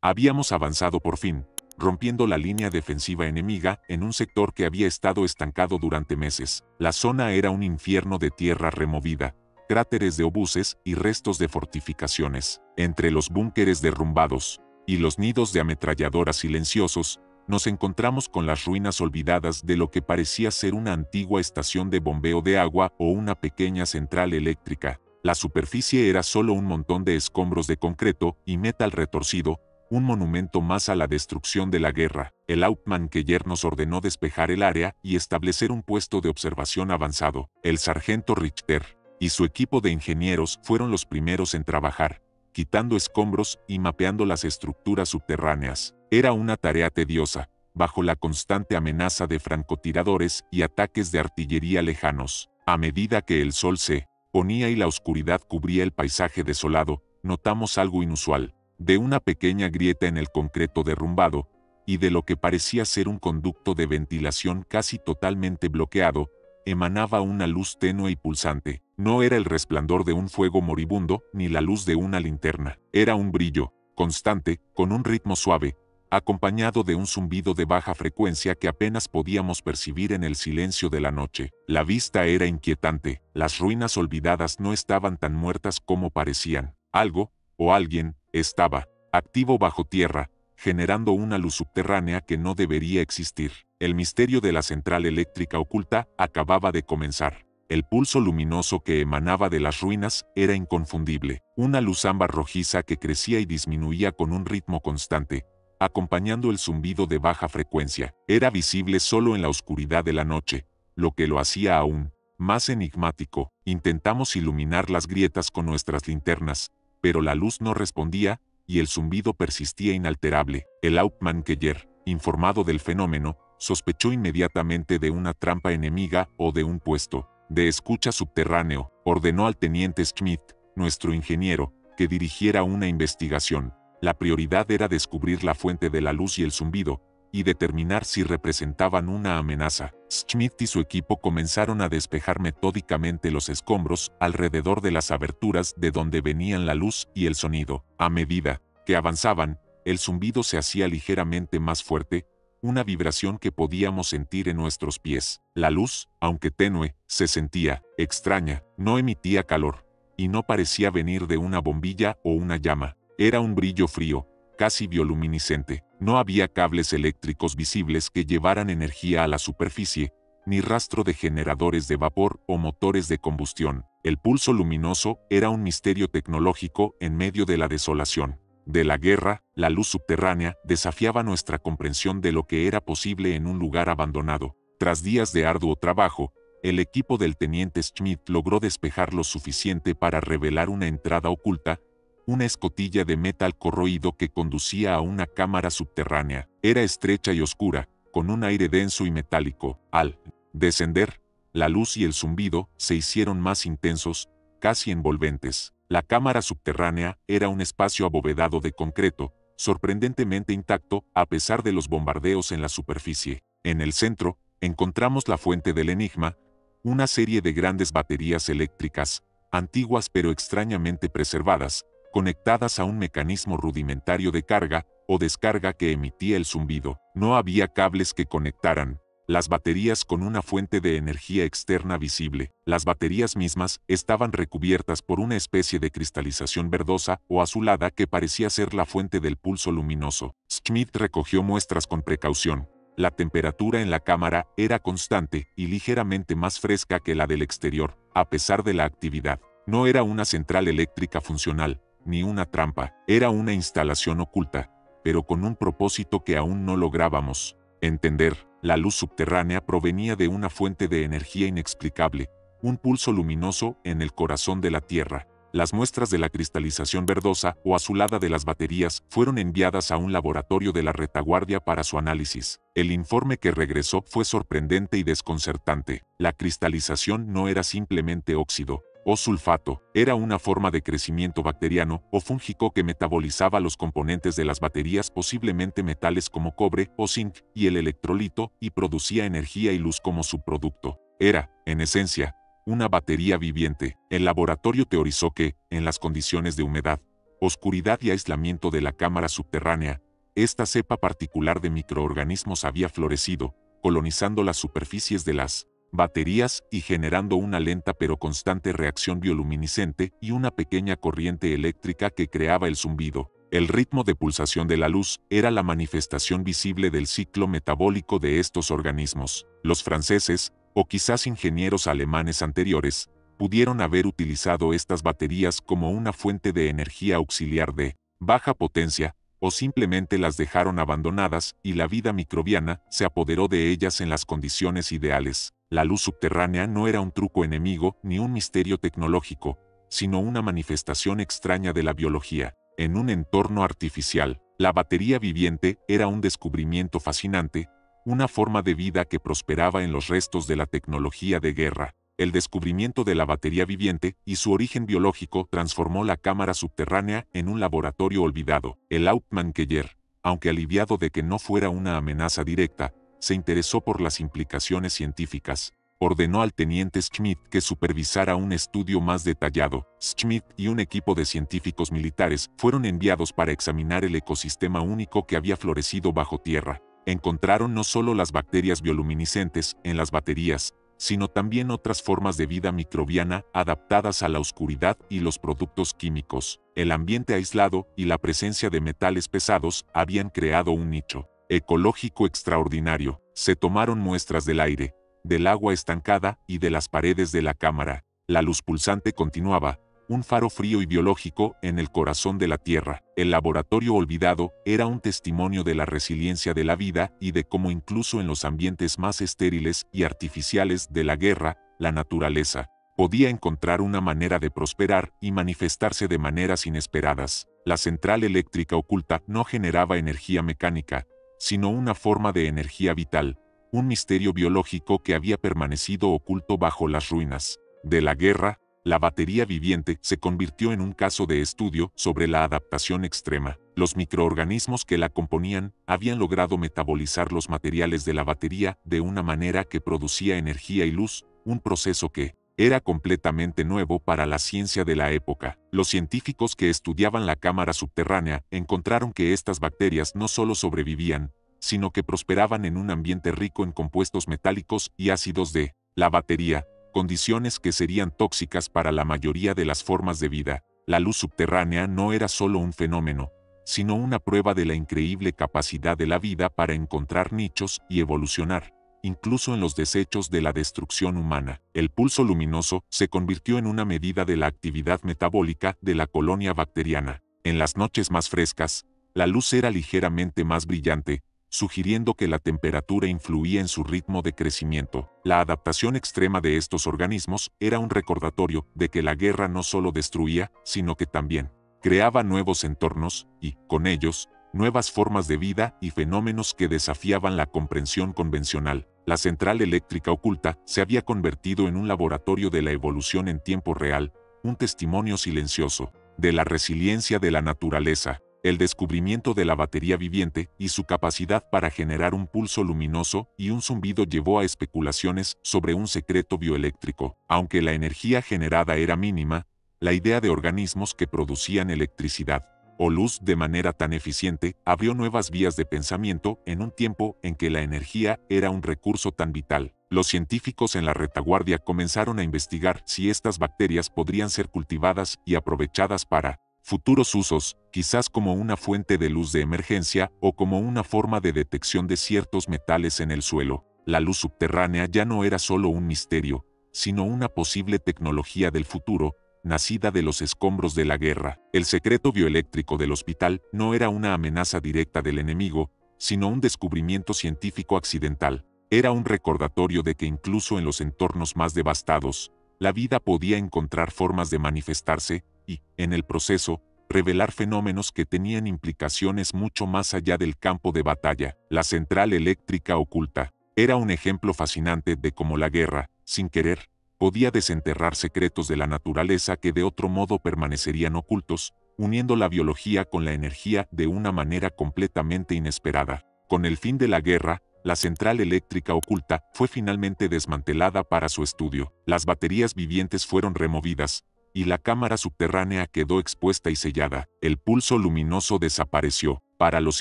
Habíamos avanzado por fin, rompiendo la línea defensiva enemiga en un sector que había estado estancado durante meses. La zona era un infierno de tierra removida, cráteres de obuses y restos de fortificaciones. Entre los búnkeres derrumbados y los nidos de ametralladoras silenciosos, nos encontramos con las ruinas olvidadas de lo que parecía ser una antigua estación de bombeo de agua o una pequeña central eléctrica. La superficie era solo un montón de escombros de concreto y metal retorcido, un monumento más a la destrucción de la guerra. El Hauptmann-Keller nos ordenó despejar el área y establecer un puesto de observación avanzado. El sargento Richter y su equipo de ingenieros fueron los primeros en trabajar, quitando escombros y mapeando las estructuras subterráneas. Era una tarea tediosa, bajo la constante amenaza de francotiradores y ataques de artillería lejanos. A medida que el sol se ponía y la oscuridad cubría el paisaje desolado, notamos algo inusual. De una pequeña grieta en el concreto derrumbado, y de lo que parecía ser un conducto de ventilación casi totalmente bloqueado, emanaba una luz tenue y pulsante. No era el resplandor de un fuego moribundo, ni la luz de una linterna. Era un brillo, constante, con un ritmo suave, acompañado de un zumbido de baja frecuencia que apenas podíamos percibir en el silencio de la noche. La vista era inquietante, las ruinas olvidadas no estaban tan muertas como parecían. Algo, o alguien, estaba activo bajo tierra, generando una luz subterránea que no debería existir. El misterio de la central eléctrica oculta acababa de comenzar. El pulso luminoso que emanaba de las ruinas era inconfundible, una luz ámbar rojiza que crecía y disminuía con un ritmo constante, acompañando el zumbido de baja frecuencia. Era visible solo en la oscuridad de la noche, lo que lo hacía aún más enigmático. Intentamos iluminar las grietas con nuestras linternas, pero la luz no respondía, y el zumbido persistía inalterable. El Hauptmann-Keller, informado del fenómeno, sospechó inmediatamente de una trampa enemiga o de un puesto de escucha subterráneo. Ordenó al teniente Schmidt, nuestro ingeniero, que dirigiera una investigación. La prioridad era descubrir la fuente de la luz y el zumbido, y determinar si representaban una amenaza. Schmidt y su equipo comenzaron a despejar metódicamente los escombros alrededor de las aberturas de donde venían la luz y el sonido. A medida que avanzaban, el zumbido se hacía ligeramente más fuerte, una vibración que podíamos sentir en nuestros pies. La luz, aunque tenue, se sentía extraña, no emitía calor, y no parecía venir de una bombilla o una llama. Era un brillo frío, casi bioluminiscente. No había cables eléctricos visibles que llevaran energía a la superficie, ni rastro de generadores de vapor o motores de combustión. El pulso luminoso era un misterio tecnológico en medio de la desolación de la guerra. La luz subterránea desafiaba nuestra comprensión de lo que era posible en un lugar abandonado. Tras días de arduo trabajo, el equipo del teniente Schmidt logró despejar lo suficiente para revelar una entrada oculta, una escotilla de metal corroído que conducía a una cámara subterránea. Era estrecha y oscura, con un aire denso y metálico. Al descender, la luz y el zumbido se hicieron más intensos, casi envolventes. La cámara subterránea era un espacio abovedado de concreto, sorprendentemente intacto a pesar de los bombardeos en la superficie. En el centro, encontramos la fuente del enigma, una serie de grandes baterías eléctricas, antiguas pero extrañamente preservadas, conectadas a un mecanismo rudimentario de carga o descarga que emitía el zumbido. No había cables que conectaran las baterías con una fuente de energía externa visible. Las baterías mismas estaban recubiertas por una especie de cristalización verdosa o azulada que parecía ser la fuente del pulso luminoso. Schmidt recogió muestras con precaución. La temperatura en la cámara era constante y ligeramente más fresca que la del exterior, a pesar de la actividad. No era una central eléctrica funcional, ni una trampa. Era una instalación oculta, pero con un propósito que aún no lográbamos entender. La luz subterránea provenía de una fuente de energía inexplicable, un pulso luminoso en el corazón de la Tierra. Las muestras de la cristalización verdosa o azulada de las baterías fueron enviadas a un laboratorio de la retaguardia para su análisis. El informe que regresó fue sorprendente y desconcertante. La cristalización no era simplemente óxido o sulfato, era una forma de crecimiento bacteriano o fúngico que metabolizaba los componentes de las baterías, posiblemente metales como cobre o zinc, y el electrolito, y producía energía y luz como subproducto. Era, en esencia, una batería viviente. El laboratorio teorizó que, en las condiciones de humedad, oscuridad y aislamiento de la cámara subterránea, esta cepa particular de microorganismos había florecido, colonizando las superficies de las baterías y generando una lenta pero constante reacción bioluminiscente y una pequeña corriente eléctrica que creaba el zumbido. El ritmo de pulsación de la luz era la manifestación visible del ciclo metabólico de estos organismos. Los franceses, o quizás ingenieros alemanes anteriores, pudieron haber utilizado estas baterías como una fuente de energía auxiliar de baja potencia, o simplemente las dejaron abandonadas y la vida microbiana se apoderó de ellas en las condiciones ideales. La luz subterránea no era un truco enemigo ni un misterio tecnológico, sino una manifestación extraña de la biología. En un entorno artificial, la batería viviente era un descubrimiento fascinante, una forma de vida que prosperaba en los restos de la tecnología de guerra. El descubrimiento de la batería viviente y su origen biológico transformó la cámara subterránea en un laboratorio olvidado. El Hauptmann-Keller, aunque aliviado de que no fuera una amenaza directa, se interesó por las implicaciones científicas. Ordenó al teniente Schmidt que supervisara un estudio más detallado. Schmidt y un equipo de científicos militares fueron enviados para examinar el ecosistema único que había florecido bajo tierra. Encontraron no solo las bacterias bioluminiscentes en las baterías, sino también otras formas de vida microbiana adaptadas a la oscuridad y los productos químicos. El ambiente aislado y la presencia de metales pesados habían creado un nicho ecológico extraordinario. Se tomaron muestras del aire, del agua estancada y de las paredes de la cámara. La luz pulsante continuaba, un faro frío y biológico en el corazón de la Tierra. El laboratorio olvidado era un testimonio de la resiliencia de la vida y de cómo incluso en los ambientes más estériles y artificiales de la guerra, la naturaleza podía encontrar una manera de prosperar y manifestarse de maneras inesperadas. La central eléctrica oculta no generaba energía mecánica, sino una forma de energía vital, un misterio biológico que había permanecido oculto bajo las ruinas de la guerra. La batería viviente se convirtió en un caso de estudio sobre la adaptación extrema. Los microorganismos que la componían habían logrado metabolizar los materiales de la batería de una manera que producía energía y luz, un proceso que era completamente nuevo para la ciencia de la época. Los científicos que estudiaban la cámara subterránea encontraron que estas bacterias no solo sobrevivían, sino que prosperaban en un ambiente rico en compuestos metálicos y ácidos de la batería, condiciones que serían tóxicas para la mayoría de las formas de vida. La luz subterránea no era solo un fenómeno, sino una prueba de la increíble capacidad de la vida para encontrar nichos y evolucionar, incluso en los desechos de la destrucción humana. El pulso luminoso se convirtió en una medida de la actividad metabólica de la colonia bacteriana. En las noches más frescas, la luz era ligeramente más brillante, sugiriendo que la temperatura influía en su ritmo de crecimiento. La adaptación extrema de estos organismos era un recordatorio de que la guerra no solo destruía, sino que también creaba nuevos entornos y, con ellos, nuevas formas de vida y fenómenos que desafiaban la comprensión convencional. La central eléctrica oculta se había convertido en un laboratorio de la evolución en tiempo real, un testimonio silencioso de la resiliencia de la naturaleza. El descubrimiento de la batería viviente y su capacidad para generar un pulso luminoso y un zumbido llevó a especulaciones sobre un secreto bioeléctrico. Aunque la energía generada era mínima, la idea de organismos que producían electricidad o luz de manera tan eficiente abrió nuevas vías de pensamiento en un tiempo en que la energía era un recurso tan vital. Los científicos en la retaguardia comenzaron a investigar si estas bacterias podrían ser cultivadas y aprovechadas para futuros usos, quizás como una fuente de luz de emergencia o como una forma de detección de ciertos metales en el suelo. La luz subterránea ya no era solo un misterio, sino una posible tecnología del futuro, nacida de los escombros de la guerra. El secreto bioeléctrico del hospital no era una amenaza directa del enemigo, sino un descubrimiento científico accidental. Era un recordatorio de que incluso en los entornos más devastados, la vida podía encontrar formas de manifestarse y, en el proceso, revelar fenómenos que tenían implicaciones mucho más allá del campo de batalla. La central eléctrica oculta era un ejemplo fascinante de cómo la guerra, sin querer, podía desenterrar secretos de la naturaleza que de otro modo permanecerían ocultos, uniendo la biología con la energía de una manera completamente inesperada. Con el fin de la guerra, la central eléctrica oculta fue finalmente desmantelada para su estudio. Las baterías vivientes fueron removidas, y la cámara subterránea quedó expuesta y sellada. El pulso luminoso desapareció. Para los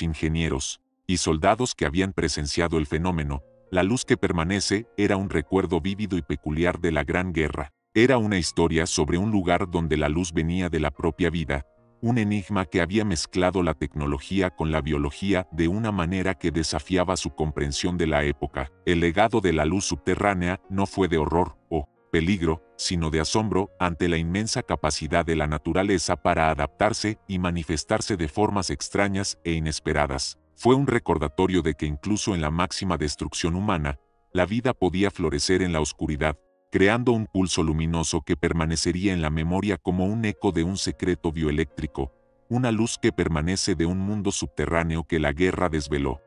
ingenieros y soldados que habían presenciado el fenómeno, la luz que permanece era un recuerdo vívido y peculiar de la Gran Guerra. Era una historia sobre un lugar donde la luz venía de la propia vida, un enigma que había mezclado la tecnología con la biología de una manera que desafiaba su comprensión de la época. El legado de la luz subterránea no fue de horror o peligro, sino de asombro ante la inmensa capacidad de la naturaleza para adaptarse y manifestarse de formas extrañas e inesperadas. Fue un recordatorio de que incluso en la máxima destrucción humana, la vida podía florecer en la oscuridad, creando un pulso luminoso que permanecería en la memoria como un eco de un secreto bioeléctrico, una luz que permanece de un mundo subterráneo que la guerra desveló.